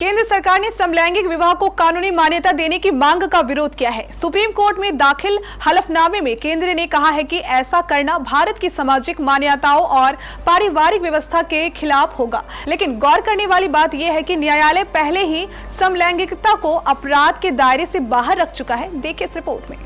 केंद्र सरकार ने समलैंगिक विवाह को कानूनी मान्यता देने की मांग का विरोध किया है। सुप्रीम कोर्ट में दाखिल हलफनामे में केंद्र ने कहा है कि ऐसा करना भारत की सामाजिक मान्यताओं और पारिवारिक व्यवस्था के खिलाफ होगा। लेकिन गौर करने वाली बात यह है कि न्यायालय पहले ही समलैंगिकता को अपराध के दायरे से बाहर रख चुका है। देखिए इस रिपोर्ट में।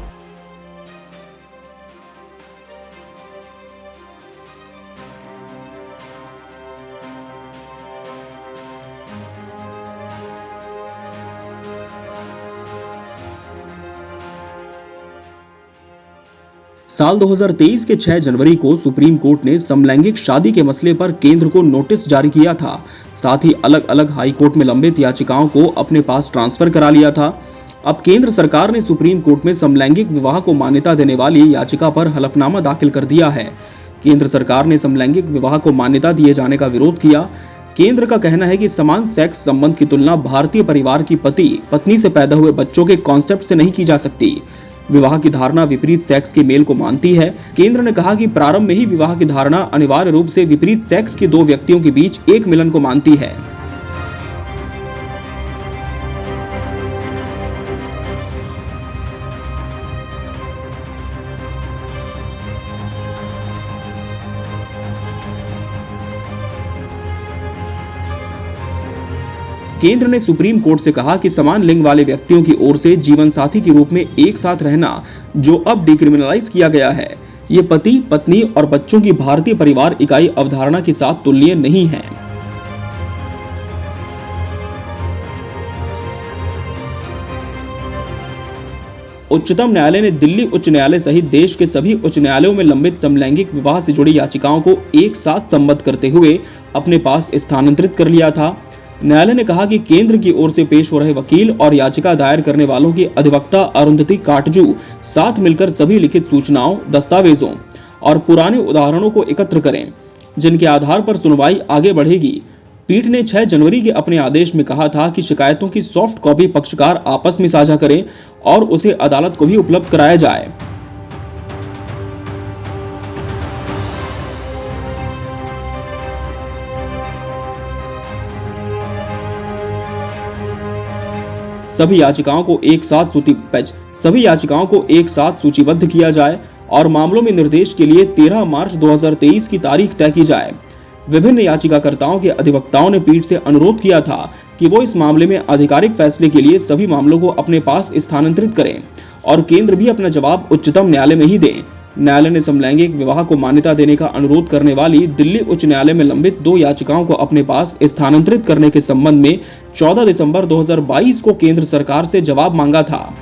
साल 2023 के 6 जनवरी को सुप्रीम कोर्ट ने समलैंगिक शादी के मसले पर केंद्र को नोटिस जारी किया था। साथ ही अलग अलग हाई कोर्ट में लंबित याचिकाओं को अपने पास ट्रांसफर करा लिया था। अब केंद्र सरकार ने सुप्रीम कोर्ट में समलैंगिक विवाह को मान्यता देने वाली याचिका पर हलफनामा दाखिल कर दिया है। केंद्र सरकार ने समलैंगिक विवाह को मान्यता दिए जाने का विरोध किया। केंद्र का कहना है कि समान सेक्स संबंध की तुलना भारतीय परिवार की पति पत्नी से पैदा हुए बच्चों के कॉन्सेप्ट से नहीं की जा सकती। विवाह की धारणा विपरीत सेक्स के मेल को मानती है। केंद्र ने कहा कि प्रारंभ में ही विवाह की धारणा अनिवार्य रूप से विपरीत सेक्स के दो व्यक्तियों के बीच एक मिलन को मानती है। केंद्र ने सुप्रीम कोर्ट से कहा कि समान लिंग वाले व्यक्तियों की ओर से जीवन साथी के रूप में एक साथ रहना, जो अब डिक्रिमिनलाइज किया गया है, ये पति, पत्नी और बच्चों की भारतीय परिवार इकाई अवधारणा के साथ तुलनीय नहीं है। उच्चतम न्यायालय ने दिल्ली उच्च न्यायालय सहित देश के सभी उच्च न्यायालयों में लंबित समलैंगिक विवाह से जुड़ी याचिकाओं को एक साथ संबद्ध करते हुए अपने पास स्थानांतरित कर लिया था। न्यायालय ने कहा कि केंद्र की ओर से पेश हो रहे वकील और याचिका दायर करने वालों की अधिवक्ता अरुंधति काटजू साथ मिलकर सभी लिखित सूचनाओं, दस्तावेजों और पुराने उदाहरणों को एकत्र करें, जिनके आधार पर सुनवाई आगे बढ़ेगी। पीठ ने 6 जनवरी के अपने आदेश में कहा था कि शिकायतों की सॉफ्ट कॉपी पक्षकार आपस में साझा करें और उसे अदालत को भी उपलब्ध कराया जाए। सभी याचिकाओं को एक साथ सूचीबद्ध किया जाए और मामलों में निर्देश के लिए 13 मार्च 2023 की तारीख तय की जाए। विभिन्न याचिकाकर्ताओं के अधिवक्ताओं ने पीठ से अनुरोध किया था कि वो इस मामले में आधिकारिक फैसले के लिए सभी मामलों को अपने पास स्थानांतरित करें और केंद्र भी अपना जवाब उच्चतम न्यायालय में ही दे। न्यायालय ने समलैंगिक विवाह को मान्यता देने का अनुरोध करने वाली दिल्ली उच्च न्यायालय में लंबित 2 याचिकाओं को अपने पास स्थानांतरित करने के संबंध में 14 दिसंबर 2022 को केंद्र सरकार से जवाब मांगा था।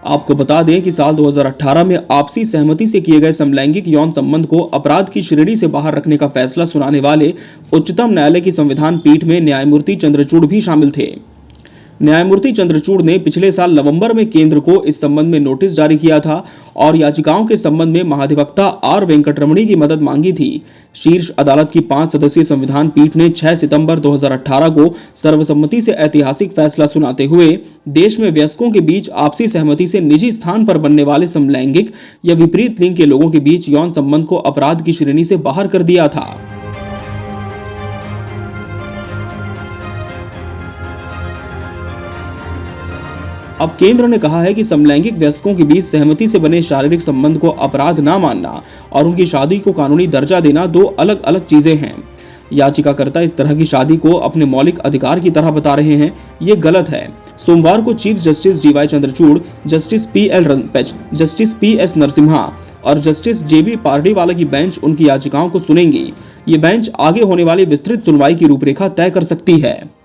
आपको बता दें कि साल 2018 में आपसी सहमति से किए गए समलैंगिक यौन संबंध को अपराध की श्रेणी से बाहर रखने का फैसला सुनाने वाले उच्चतम न्यायालय की संविधान पीठ में न्यायमूर्ति चंद्रचूड़ भी शामिल थे। न्यायमूर्ति चंद्रचूड़ ने पिछले साल नवंबर में केंद्र को इस संबंध में नोटिस जारी किया था और याचिकाओं के संबंध में महाधिवक्ता आर वेंकटरमणी की मदद मांगी थी। शीर्ष अदालत की 5 सदस्यीय संविधान पीठ ने 6 सितंबर 2018 को सर्वसम्मति से ऐतिहासिक फैसला सुनाते हुए देश में वयस्कों के बीच आपसी सहमति से निजी स्थान पर बनने वाले समलैंगिक या विपरीत लिंग के लोगों के बीच यौन संबंध को अपराध की श्रेणी से बाहर कर दिया था। अब केंद्र ने कहा है कि समलैंगिक वयस्कों के बीच सहमति से बने शारीरिक संबंध को अपराध न मानना और उनकी शादी को कानूनी दर्जा देना 2 अलग अलग चीजें हैं। याचिकाकर्ता इस तरह की शादी को अपने मौलिक अधिकार की तरह बता रहे हैं, ये गलत है। सोमवार को chief justice DY Chandrachud, justice PL रंपेच, जस्टिस PS नरसिम्हा और जस्टिस JB पार्डीवाला की बेंच उनकी याचिकाओं को सुनेंगी। ये बेंच आगे होने वाली विस्तृत सुनवाई की रूपरेखा तय कर सकती है।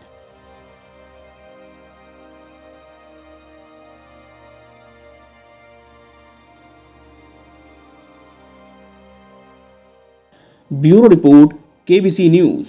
Bureau report, KBC news.